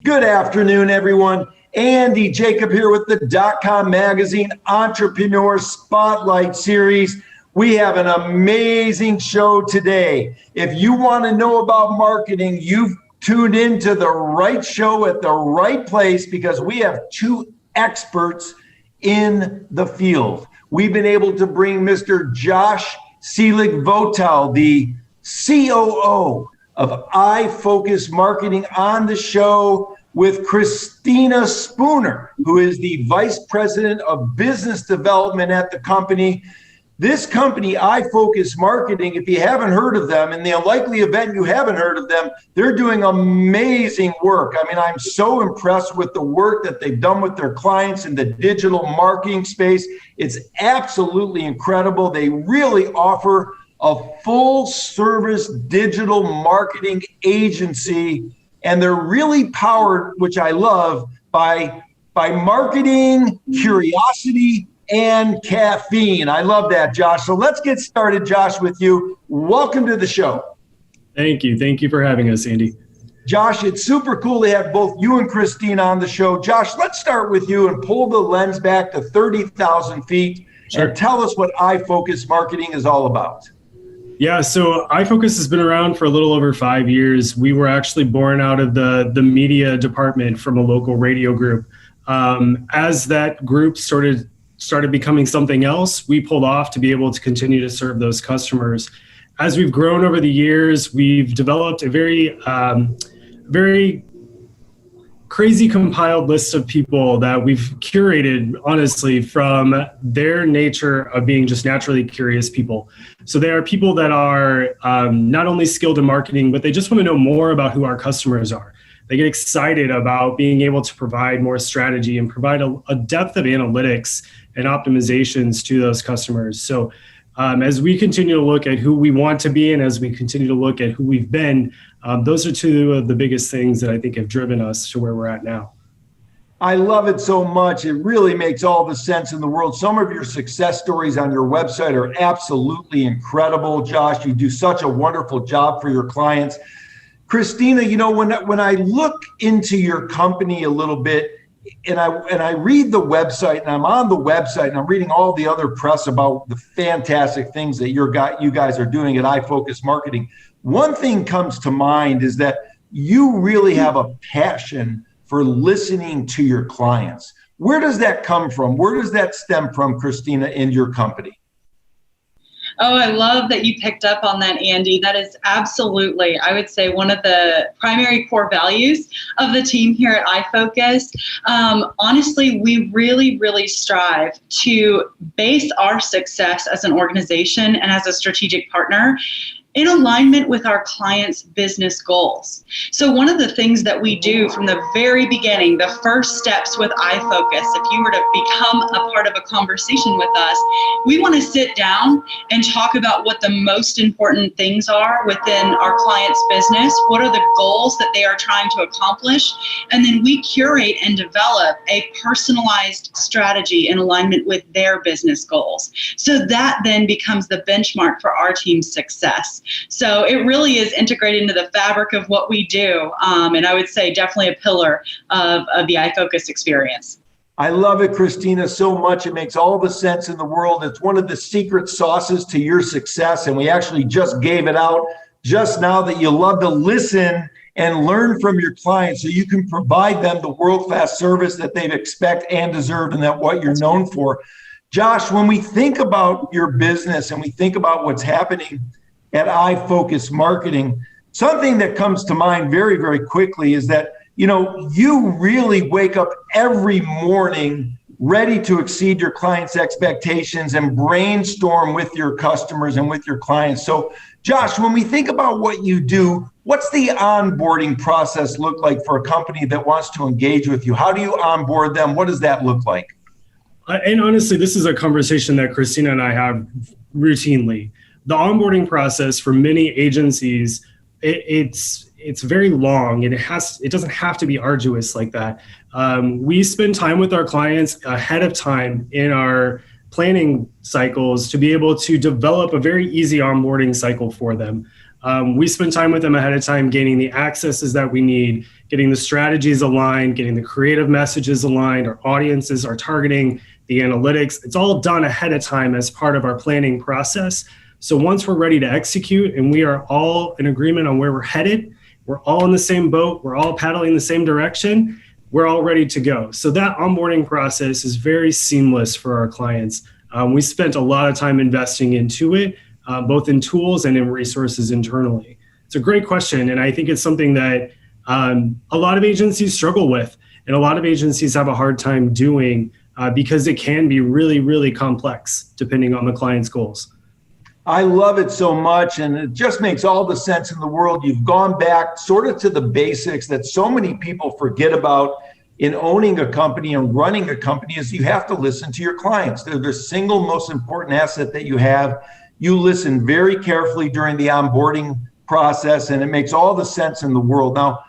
Good afternoon, everyone. Andy Jacob here with the DotCom Magazine Entrepreneur Spotlight Series. We have an amazing show today. If you want to know about marketing, you've tuned into the right show at the right place because we have two experts in the field. We've been able to bring Mr. Josh Selig-Votaw, the COO of iFocus Marketing, on the show with Kristina Spooner, who is the Vice President of Business Development at the company. This company, iFocus Marketing, if you haven't heard of them, in the unlikely event you haven't heard of them, they're doing amazing work. I mean, I'm so impressed with the work that they've done with their clients in the digital marketing space. It's absolutely incredible. They really offer a full-service digital marketing agency, and they're really powered, which I love, by marketing, curiosity, and caffeine. I love that, Josh. So let's get started, Josh, with you. Welcome to the show. Thank you. Thank you for having us, Andy. Josh, it's super cool to have both you and Kristina on the show. Josh, let's start with you and pull the lens back to 30,000 feet. Sure. And tell us what iFocus Marketing is all about. Yeah, so iFocus has been around for a little over 5 years. We were actually born out of the media department from a local radio group. As that group started becoming something else, we pulled off to be able to continue to serve those customers. As we've grown over the years, we've developed a very crazy compiled list of people that we've curated, honestly, from their nature of being just naturally curious people. So they are people that are not only skilled in marketing, but they just want to know more about who our customers are. They get excited about being able to provide more strategy and provide a depth of analytics and optimizations to those customers. So as we continue to look at who we want to be and as we continue to look at who we've been, those are two of the biggest things that I think have driven us to where we're at now. I love it so much. It really makes all the sense in the world. Some of your success stories on your website are absolutely incredible, Josh. You do such a wonderful job for your clients. Kristina, you know, when I look into your company a little bit, and I read the website, and I'm on the website, and I'm reading all the other press about the fantastic things that you guys are doing at iFocus Marketing, one thing comes to mind is that you really have a passion for listening to your clients. Where does that come from? Where does that stem from, Kristina, in your company? Oh, I love that you picked up on that, Andy. That is absolutely, I would say, one of the primary core values of the team here at iFocus. Honestly, we really, really strive to base our success as an organization and as a strategic partner in alignment with our clients' business goals. So one of the things that we do from the very beginning, the first steps with iFocus, if you were to become a part of a conversation with us, we want to sit down and talk about what the most important things are within our client's business, what are the goals that they are trying to accomplish, and then we curate and develop a personalized strategy in alignment with their business goals. So that then becomes the benchmark for our team's success. So it really is integrated into the fabric of what we do. And I would say definitely a pillar of the iFocus experience. I love it, Kristina, so much. It makes all the sense in the world. It's one of the secret sauces to your success. And we actually just gave it out just now, that you love to listen and learn from your clients so you can provide them the world-class service that they expect and deserve, and that what you're known for. Josh, when we think about your business and we think about what's happening at iFocus Marketing, something that comes to mind very, very quickly is that, you know, you really wake up every morning ready to exceed your clients' expectations and brainstorm with your customers and with your clients. So, Josh, when we think about what you do, what's the onboarding process look like for a company that wants to engage with you? How do you onboard them? What does that look like? And honestly, this is a conversation that Kristina and I have routinely. The onboarding process for many agencies, it's very long, and it doesn't have to be arduous like that. We spend time with our clients ahead of time in our planning cycles to be able to develop a very easy onboarding cycle for them. We spend time with them ahead of time, gaining the accesses that we need, getting the strategies aligned, getting the creative messages aligned, our audiences, our targeting, the analytics. It's all done ahead of time as part of our planning process. So once we're ready to execute and we are all in agreement on where we're headed, we're all in the same boat, we're all paddling the same direction, we're all ready to go. So that onboarding process is very seamless for our clients. We spent a lot of time investing into it, both in tools and in resources internally. It's a great question, and I think it's something that a lot of agencies struggle with, and a lot of agencies have a hard time doing because it can be really, really complex depending on the client's goals. I love it so much, and it just makes all the sense in the world. You've gone back sort of to the basics that so many people forget about in owning a company and running a company is you have to listen to your clients. They're the single most important asset that you have. You listen very carefully during the onboarding process, and it makes all the sense in the world. Now,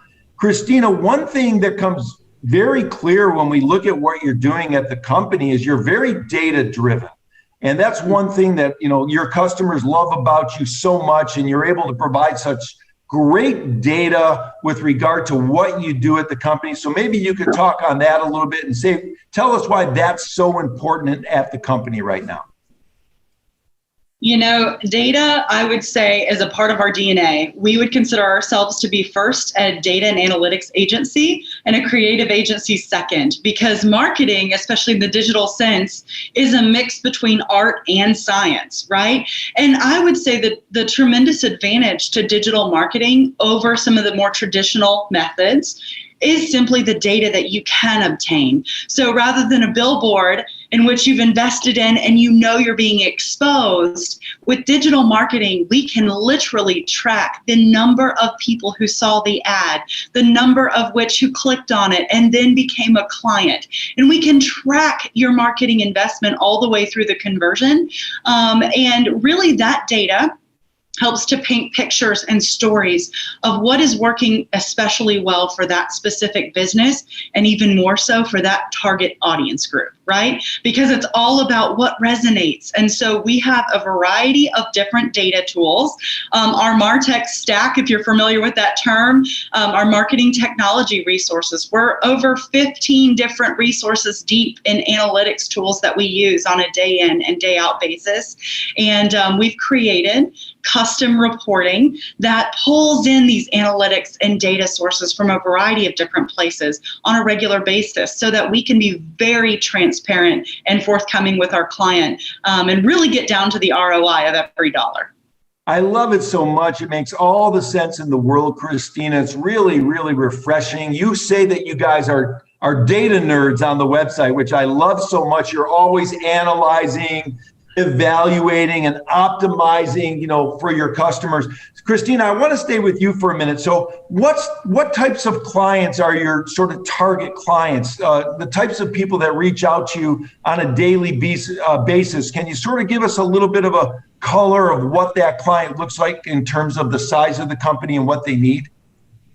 Kristina, one thing that comes very clear when we look at what you're doing at the company is you're very data-driven. And that's one thing that, your customers love about you so much, and you're able to provide such great data with regard to what you do at the company. So maybe you could talk on that a little bit and tell us why that's so important at the company right now. Data, I would say, is a part of our DNA. We would consider ourselves to be first a data and analytics agency and a creative agency second, because marketing, especially in the digital sense, is a mix between art and science, right? And I would say that the tremendous advantage to digital marketing over some of the more traditional methods is simply the data that you can obtain. So rather than a billboard in which you've invested in and you're being exposed, with digital marketing, we can literally track the number of people who saw the ad, the number of which who clicked on it and then became a client. And we can track your marketing investment all the way through the conversion. And really that data helps to paint pictures and stories of what is working especially well for that specific business, and even more so for that target audience group, right? Because it's all about what resonates. And so we have a variety of different data tools. Our MarTech stack, if you're familiar with that term, our marketing technology resources, we're over 15 different resources deep in analytics tools that we use on a day in and day out basis. And we've created custom reporting that pulls in these analytics and data sources from a variety of different places on a regular basis so that we can be very transparent and forthcoming with our client and really get down to the ROI of every dollar. I love it so much. It makes all the sense in the world, Kristina. It's really, really refreshing. You say that you guys are data nerds on the website, which I love so much. You're always analyzing, evaluating, and optimizing, for your customers. Kristina, I want to stay with you for a minute. So what types of clients are your sort of target clients, the types of people that reach out to you on a daily basis? Can you sort of give us a little bit of a color of what that client looks like in terms of the size of the company and what they need?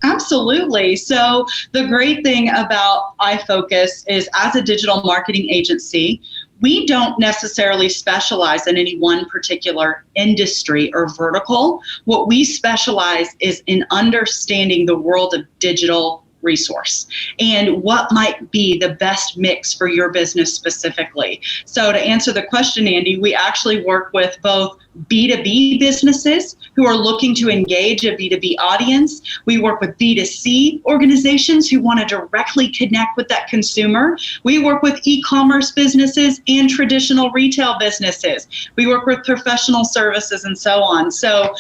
Absolutely. So the great thing about iFocus is, as a digital marketing agency, we don't necessarily specialize in any one particular industry or vertical. What we specialize is in understanding the world of digital resource and what might be the best mix for your business specifically. So to answer the question, Andy, we actually work with both B2B businesses who are looking to engage a B2B audience. We work with B2C organizations who want to directly connect with that consumer. We work with e-commerce businesses and traditional retail businesses. We work with professional services and so on. So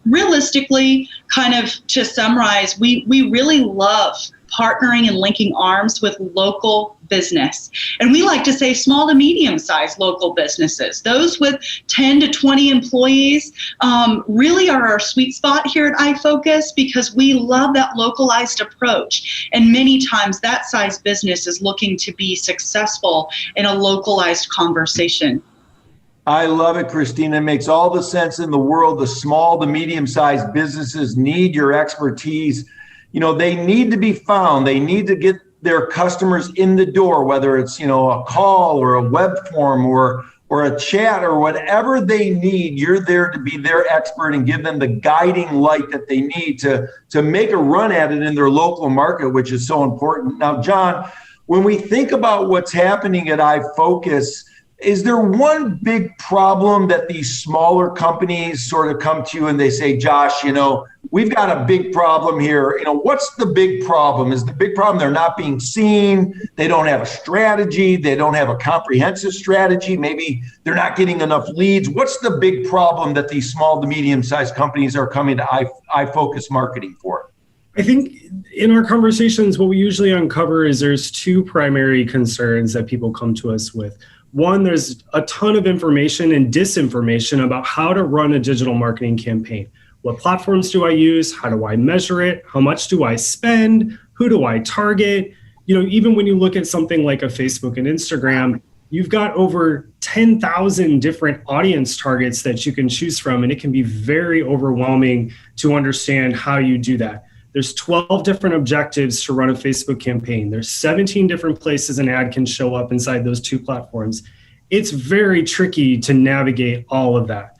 realistically, kind of to summarize, we really love partnering and linking arms with local business. And we like to say small to medium-sized local businesses. Those with 10 to 20 employees really are our sweet spot here at iFocus, because we love that localized approach. And many times that size business is looking to be successful in a localized conversation. I love it, Kristina. It makes all the sense in the world. The small to medium-sized businesses need your expertise. They need to be found. They need to get their customers in the door, whether it's, a call or a web form or or a chat or whatever they need, you're there to be their expert and give them the guiding light that they need to make a run at it in their local market, which is so important. Now, John, when we think about what's happening at iFocus, is there one big problem that these smaller companies sort of come to you and they say, Josh, we've got a big problem here. What's the big problem? Is the big problem they're not being seen? They don't have a strategy. They don't have a comprehensive strategy. Maybe they're not getting enough leads. What's the big problem that these small to medium-sized companies are coming to iFocus marketing for? I think in our conversations, what we usually uncover is there's two primary concerns that people come to us with. One, there's a ton of information and disinformation about how to run a digital marketing campaign. What platforms do I use? How do I measure it? How much do I spend? Who do I target? Even when you look at something like a Facebook and Instagram, you've got over 10,000 different audience targets that you can choose from, and it can be very overwhelming to understand how you do that. There's 12 different objectives to run a Facebook campaign. There's 17 different places an ad can show up inside those two platforms. It's very tricky to navigate all of that.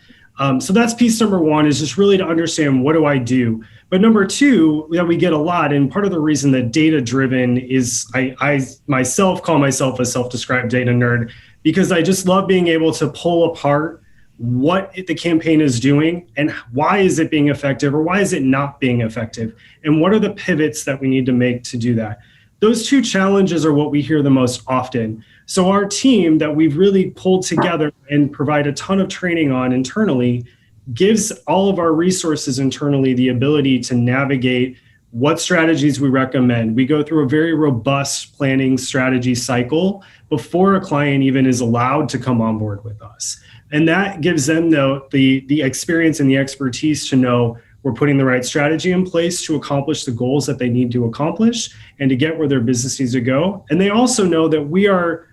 So that's piece number one, is just really to understand, what do I do? But number two, that we get a lot, and part of the reason that data-driven is, I myself call myself a self-described data nerd, because I just love being able to pull apart what the campaign is doing and why is it being effective or why is it not being effective, and what are the pivots that we need to make to do that. Those two challenges are what we hear the most often. So our team that we've really pulled together and provide a ton of training on internally gives all of our resources internally the ability to navigate what strategies we recommend. We go through a very robust planning strategy cycle before a client even is allowed to come on board with us. And that gives them the experience and the expertise to know we're putting the right strategy in place to accomplish the goals that they need to accomplish and to get where their business needs to go. And they also know that we are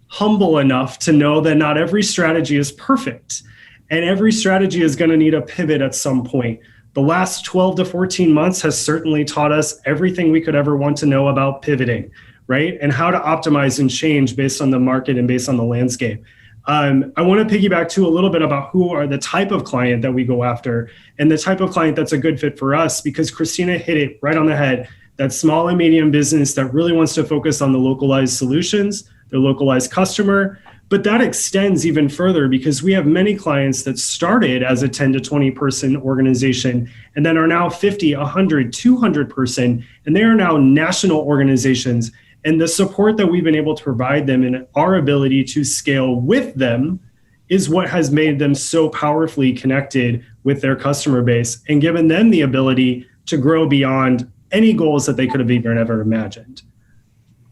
humble enough to know that not every strategy is perfect, and every strategy is going to need a pivot at some point. The last 12 to 14 months has certainly taught us everything we could ever want to know about pivoting, right? And how to optimize and change based on the market and based on the landscape. I want to piggyback too a little bit about who are the type of client that we go after and the type of client that's a good fit for us, because Kristina hit it right on the head. That small and medium business that really wants to focus on the localized solutions, their localized customer. But that extends even further, because we have many clients that started as a 10 to 20 person organization and then are now 50, 100, 200 person, and they are now national organizations. And the support that we've been able to provide them and our ability to scale with them is what has made them so powerfully connected with their customer base and given them the ability to grow beyond any goals that they could have even ever imagined.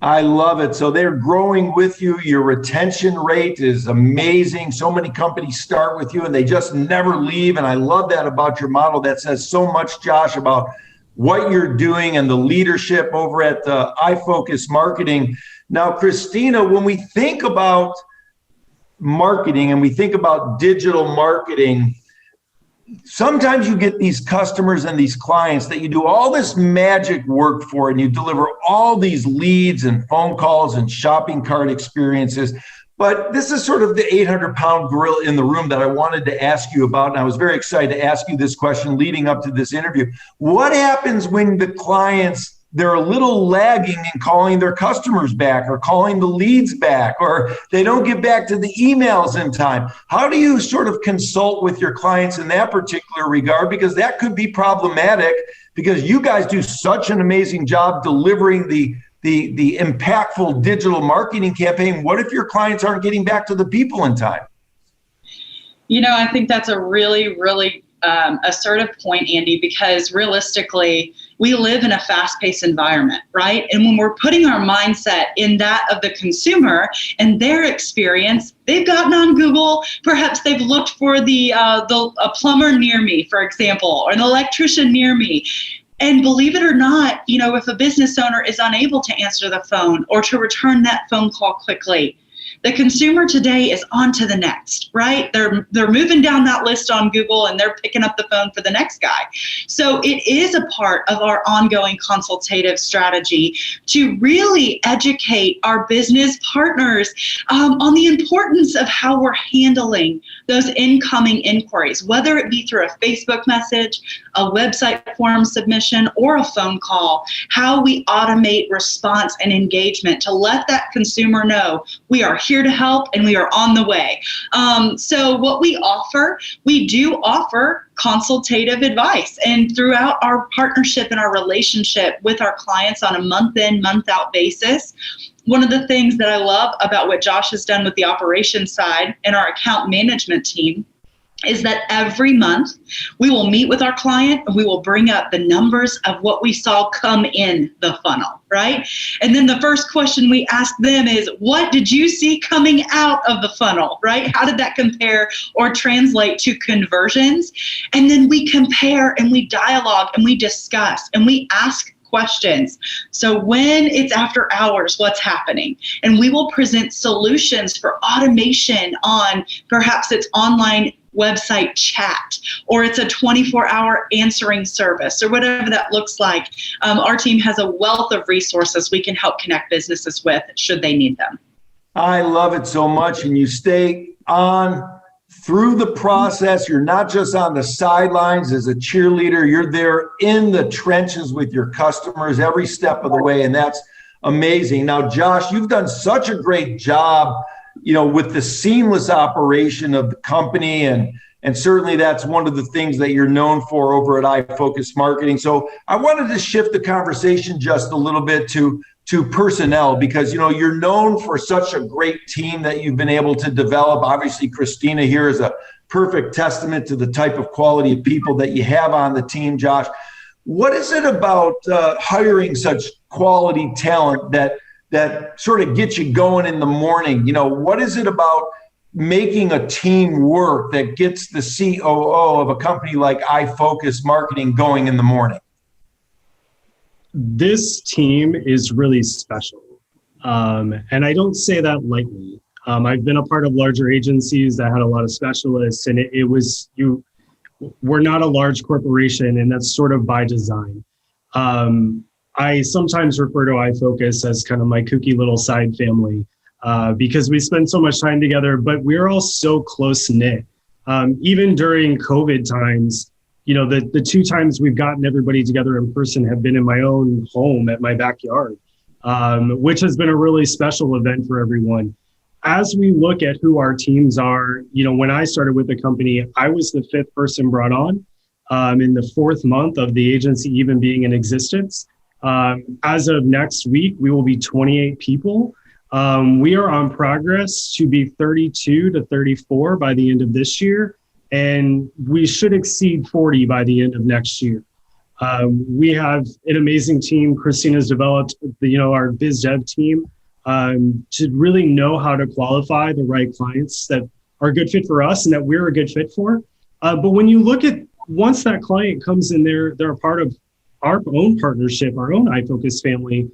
I love it. So they're growing with you. Your retention rate is amazing. So many companies start with you and they just never leave. And I love that about your model. That says so much, Josh, about what you're doing and the leadership over at iFocus Marketing. Now, Kristina, when we think about marketing and we think about digital marketing, sometimes you get these customers and these clients that you do all this magic work for, and you deliver all these leads and phone calls and shopping cart experiences. But this is sort of the 800-pound gorilla in the room that I wanted to ask you about. And I was very excited to ask you this question leading up to this interview. What happens when the clients, they're a little lagging in calling their customers back or calling the leads back, or they don't get back to the emails in time? How do you sort of consult with your clients in that particular regard? Because that could be problematic, because you guys do such an amazing job delivering the impactful digital marketing campaign. What if your clients aren't getting back to the people in time? I think that's a really, really assertive point, Andy, because realistically, we live in a fast-paced environment, right? And when we're putting our mindset in that of the consumer and their experience, they've gotten on Google. Perhaps they've looked for a plumber near me, for example, or an electrician near me. And believe it or not, if a business owner is unable to answer the phone or to return that phone call quickly, The consumer today is on to the next, right? They're moving down that list on Google and they're picking up the phone for the next guy. So it is a part of our ongoing consultative strategy to really educate our business partners on the importance of how we're handling those incoming inquiries, whether it be through a Facebook message, a website form submission, or a phone call, how we automate response and engagement to let that consumer know we are here to help and we are on the way. So what we do offer consultative advice. And throughout our partnership and our relationship with our clients on a month in, month out basis, one of the things that I love about what Josh has done with the operations side and our account management team is that every month we will meet with our client and we will bring up the numbers of what we saw come in the funnel, right? And then the first question we ask them is, what did you see coming out of the funnel, right? How did that compare or translate to conversions? And then we compare and we dialogue and we discuss and we ask questions. So when it's after hours, what's happening? And we will present solutions for automation on perhaps it's online website chat, or it's a 24-hour answering service, or whatever that looks like. Our team has a wealth of resources we can help connect businesses with should they need them. I love it so much. And you stay on through the process. You're not just on the sidelines as a cheerleader. You're there in the trenches with your customers every step of the way. And that's amazing. Now, Josh, you've done such a great job, with the seamless operation of the company. And certainly that's one of the things that you're known for over at iFocus Marketing. So I wanted to shift the conversation just a little bit to personnel, because, you're known for such a great team that you've been able to develop. Obviously, Kristina here is a perfect testament to the type of quality of people that you have on the team, Josh. What is it about hiring such quality talent that sort of gets you going in the morning? What is it about making a team work that gets the COO of a company like iFocus Marketing going in the morning? This team is really special. And I don't say that lightly. I've been a part of larger agencies that had a lot of specialists, and we're not a large corporation, and that's sort of by design. I sometimes refer to iFocus as kind of my kooky little side family because we spend so much time together, but we're all so close knit. Even during COVID times, the 2 times we've gotten everybody together in person have been in my own home at my backyard, which has been a really special event for everyone. As we look at who our teams are, when I started with the company, I was the 5th person brought on in the 4th month of the agency even being in existence. As of next week, we will be 28 people. We are on progress to be 32 to 34 by the end of this year, and we should exceed 40 by the end of next year. We have an amazing team. Kristina's developed, our biz dev team to really know how to qualify the right clients that are a good fit for us and that we're a good fit for. But when you look at once that client comes in, they're a part of our own partnership, our own iFocus family.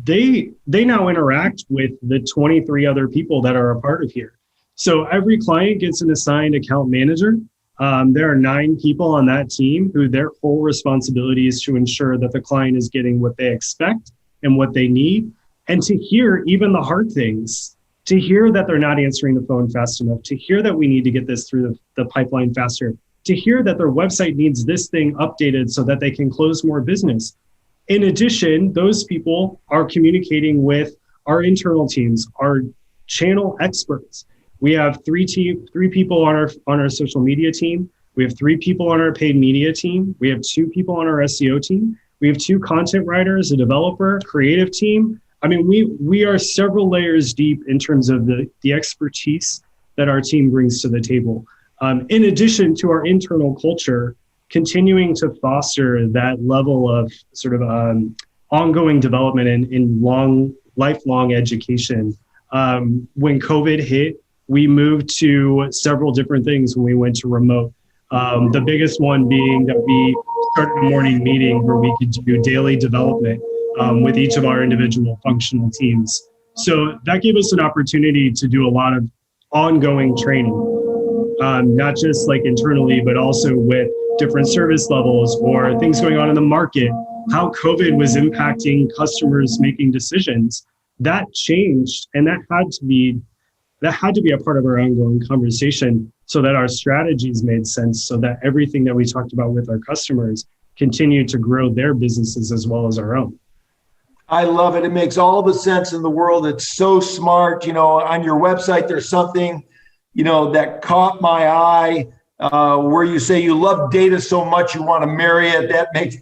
They now interact with the 23 other people that are a part of here. So every client gets an assigned account manager. There are 9 people on that team who their whole responsibility is to ensure that the client is getting what they expect and what they need, and to hear even the hard things, to hear that they're not answering the phone fast enough, to hear that we need to get this through the pipeline faster, to hear that their website needs this thing updated so that they can close more business. In addition, those people are communicating with our internal teams, our channel experts. We have 3 people on our social media team. We have 3 people on our paid media team. We have 2 people on our SEO team. We have 2 content writers, a developer, creative team. I mean, we are several layers deep in terms of the expertise that our team brings to the table. In addition to our internal culture, continuing to foster that level of sort of ongoing development in lifelong education. When COVID hit, we moved to several different things when we went to remote. The biggest one being that we started a morning meeting where we could do daily development with each of our individual functional teams. So that gave us an opportunity to do a lot of ongoing training, not just like internally, but also with different service levels or things going on in the market, how COVID was impacting customers making decisions. That changed, and that had to be a part of our ongoing conversation so that our strategies made sense, so that everything that we talked about with our customers continued to grow their businesses as well as our own. I love it. It makes all the sense in the world. It's so smart. On your website, there's something, that caught my eye, where you say you love data so much you want to marry it.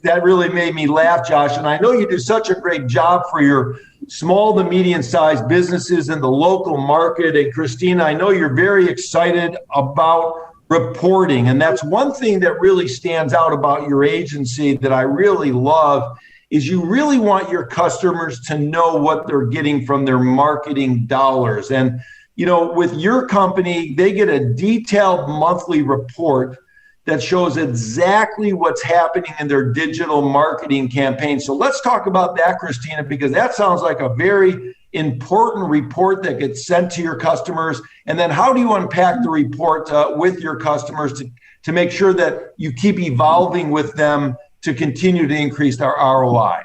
That really made me laugh, Josh. And I know you do such a great job for your small to medium-sized businesses in the local market. And Kristina, I know you're very excited about reporting. And that's one thing that really stands out about your agency that I really love is you really want your customers to know what they're getting from their marketing dollars. And with your company, they get a detailed monthly report that shows exactly what's happening in their digital marketing campaign. So let's talk about that, Kristina, because that sounds like a very important report that gets sent to your customers. And then how do you unpack the report with your customers to make sure that you keep evolving with them to continue to increase our ROI?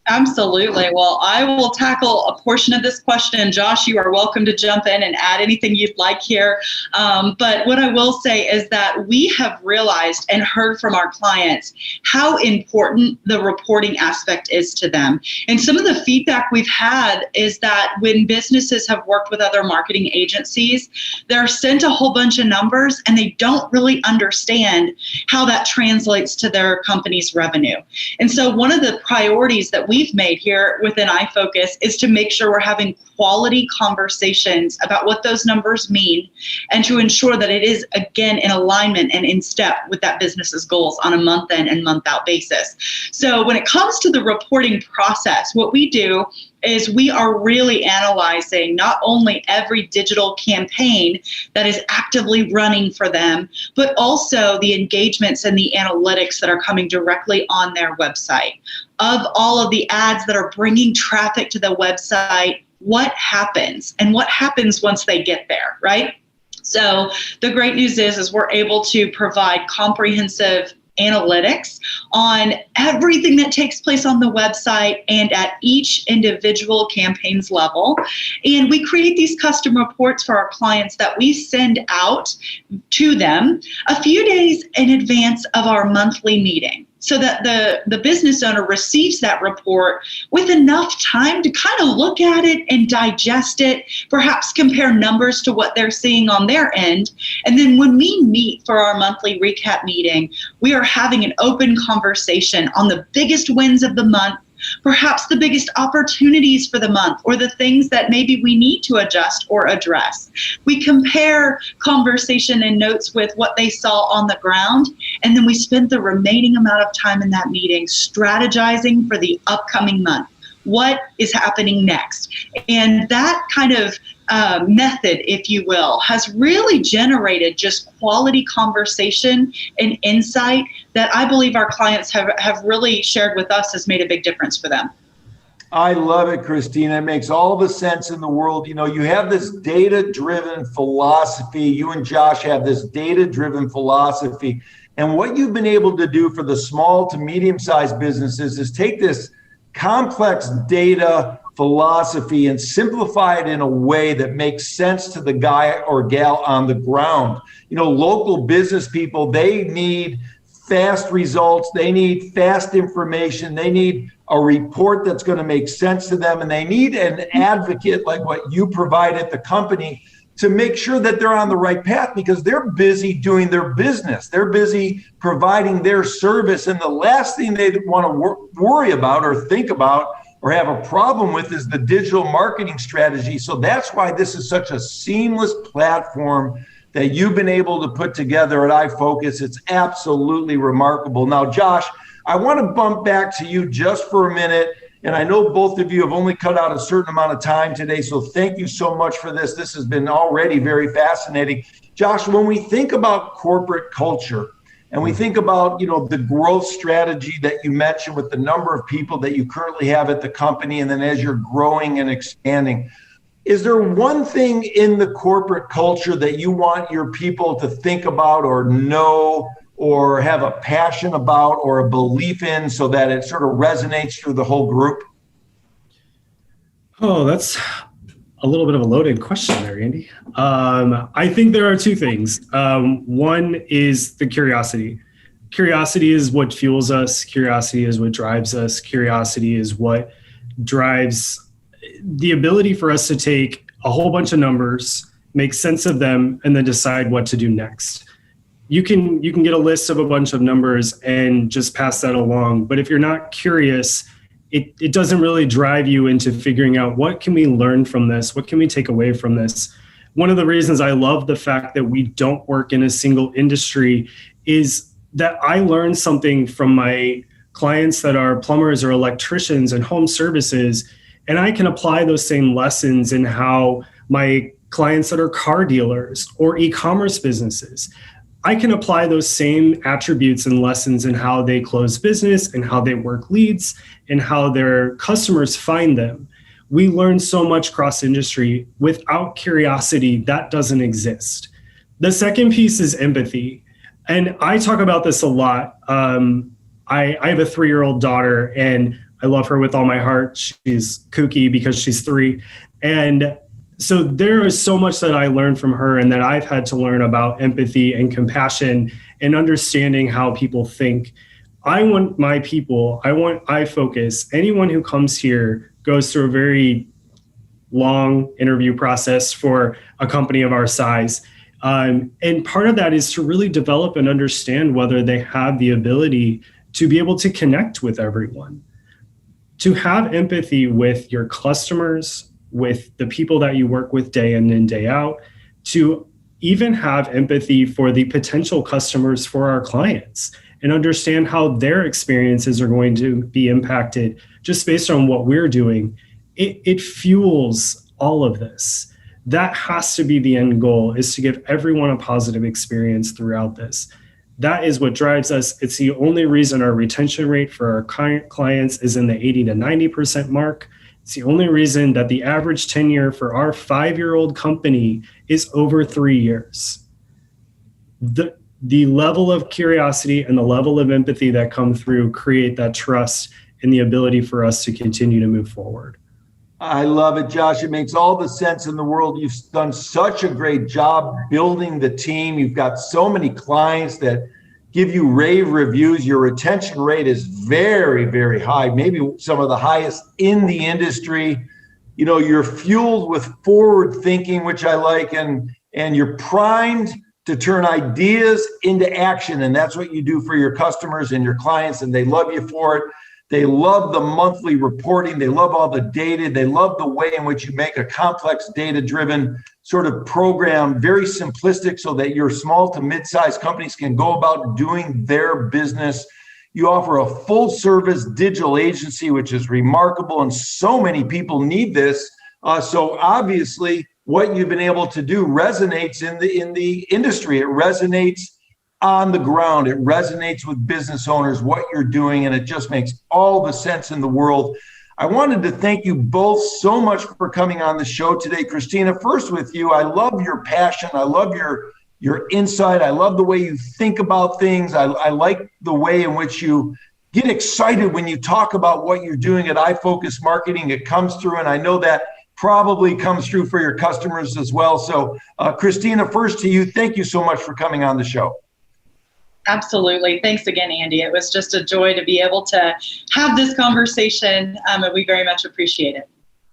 Absolutely. Well, I will tackle a portion of this question. Josh, you are welcome to jump in and add anything you'd like here. But what I will say is that we have realized and heard from our clients how important the reporting aspect is to them. And some of the feedback we've had is that when businesses have worked with other marketing agencies, they're sent a whole bunch of numbers and they don't really understand how that translates to their company's revenue. And so one of the priorities that we've made here within iFocus is to make sure we're having quality conversations about what those numbers mean and to ensure that it is, again, in alignment and in step with that business's goals on a month in and month out basis. So when it comes to the reporting process, what we do is we are really analyzing not only every digital campaign that is actively running for them, but also the engagements and the analytics that are coming directly on their website. Of all of the ads that are bringing traffic to the website, what happens and what happens once they get there, right? So the great news is we're able to provide comprehensive analytics on everything that takes place on the website and at each individual campaign's level. And we create these custom reports for our clients that we send out to them a few days in advance of our monthly meeting, so that the business owner receives that report with enough time to kind of look at it and digest it, perhaps compare numbers to what they're seeing on their end. And then when we meet for our monthly recap meeting, we are having an open conversation on the biggest wins of the month, perhaps the biggest opportunities for the month, or the things that maybe we need to adjust or address. We compare conversation and notes with what they saw on the ground, and then we spend the remaining amount of time in that meeting strategizing for the upcoming month. What is happening next? And that kind of method, if you will, has really generated just quality conversation and insight that I believe our clients have really shared with us has made a big difference for them. I love it, Kristina. It makes all the sense in the world. You have this data-driven philosophy. You and Josh have this data-driven philosophy. And what you've been able to do for the small to medium-sized businesses is take this complex data philosophy and simplify it in a way that makes sense to the guy or gal on the ground. Local business people, they need fast results. They need fast information. They need a report that's going to make sense to them. And they need an advocate like what you provide at the company to make sure that they're on the right path, because they're busy doing their business. They're busy providing their service. And the last thing they want to worry about or think about or have a problem with is the digital marketing strategy. So that's why this is such a seamless platform that you've been able to put together at iFocus. It's absolutely remarkable. Now, Josh, I want to bump back to you just for a minute. And I know both of you have only cut out a certain amount of time today, so thank you so much for this. This has been already very fascinating. Josh, when we think about corporate culture and we think about, the growth strategy that you mentioned with the number of people that you currently have at the company, and then as you're growing and expanding, is there one thing in the corporate culture that you want your people to think about or know or have a passion about or a belief in so that it sort of resonates through the whole group? Oh, that's a little bit of a loaded question there, Andy. I think there are two things. One is the curiosity. Curiosity is what fuels us. Curiosity is what drives us. Curiosity is what drives the ability for us to take a whole bunch of numbers, make sense of them, and then decide what to do next. You can get a list of a bunch of numbers and just pass that along. But if you're not curious, it doesn't really drive you into figuring out what can we learn from this? What can we take away from this? One of the reasons I love the fact that we don't work in a single industry is that I learned something from my clients that are plumbers or electricians and home services, and I can apply those same lessons in how my clients that are car dealers or e-commerce businesses, I can apply those same attributes and lessons in how they close business and how they work leads and how their customers find them. We learn so much cross industry. Without curiosity, that doesn't exist. The second piece is empathy. And I talk about this a lot. I have a 3-year-old daughter, and I love her with all my heart. She's kooky because she's 3. And so there is so much that I learned from her and that I've had to learn about empathy and compassion and understanding how people think. I want my people, I want iFocus, anyone who comes here goes through a very long interview process for a company of our size. And part of that is to really develop and understand whether they have the ability to be able to connect with everyone, to have empathy with your customers, with the people that you work with day in and day out, to even have empathy for the potential customers for our clients and understand how their experiences are going to be impacted just based on what we're doing. It fuels all of this. That has to be the end goal, is to give everyone a positive experience throughout this. That is what drives us. It's the only reason our retention rate for our clients is in the 80 to 90% mark. It's the only reason that the average tenure for our 5-year-old company is over 3 years. The level of curiosity and the level of empathy that come through create that trust and the ability for us to continue to move forward. I love it, Josh. It makes all the sense in the world. You've done such a great job building the team. You've got so many clients that give you rave reviews. Your retention rate is very, very high, maybe some of the highest in the industry. You're fueled with forward thinking, which I like, and you're primed to turn ideas into action. And that's what you do for your customers and your clients, and they love you for it. They love the monthly reporting. They love all the data. They love the way in which you make a complex data-driven sort of program very simplistic so that your small to mid-sized companies can go about doing their business. You offer a full-service digital agency, which is remarkable, and so many people need this. So obviously, what you've been able to do resonates in the industry. It resonates on the ground. It resonates with business owners, what you're doing, and it just makes all the sense in the world. I wanted to thank you both so much for coming on the show today. Kristina, first with you, I love your passion. I love your insight. I love the way you think about things. I like the way in which you get excited when you talk about what you're doing at iFocus Marketing. It comes through, and I know that probably comes through for your customers as well. So Kristina, first to you, thank you so much for coming on the show. Absolutely. Thanks again, Andy. It was just a joy to be able to have this conversation, and we very much appreciate it.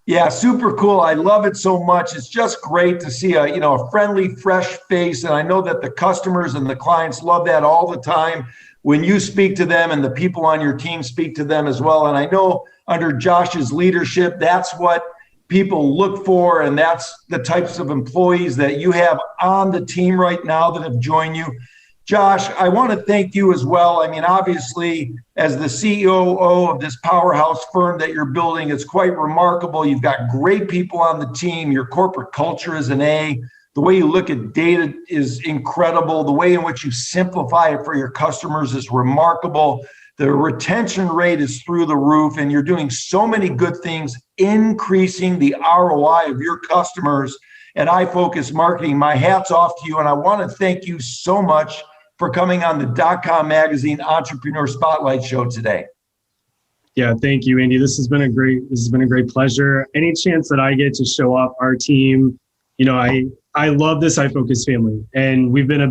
Yeah, super cool. I love it so much. It's just great to see a friendly, fresh face, and I know that the customers and the clients love that all the time when you speak to them, and the people on your team speak to them as well. And I know under Josh's leadership, that's what people look for, and that's the types of employees that you have on the team right now that have joined you. Josh, I want to thank you as well. I mean, obviously, as the COO of this powerhouse firm that you're building, it's quite remarkable. You've got great people on the team. Your corporate culture is an A. The way you look at data is incredible. The way in which you simplify it for your customers is remarkable. The retention rate is through the roof, and you're doing so many good things, increasing the ROI of your customers at iFocus Marketing. My hat's off to you, and I want to thank you so much for coming on the DotCom Magazine Entrepreneur Spotlight Show today. Yeah, thank you, Andy. This has been a great pleasure. Any chance that I get to show off our team, I love this iFocus family, and we've been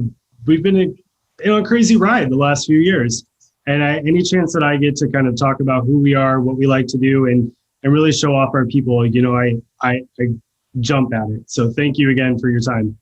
a crazy ride the last few years. And any chance that I get to kind of talk about who we are, what we like to do, and really show off our people, I jump at it. So thank you again for your time.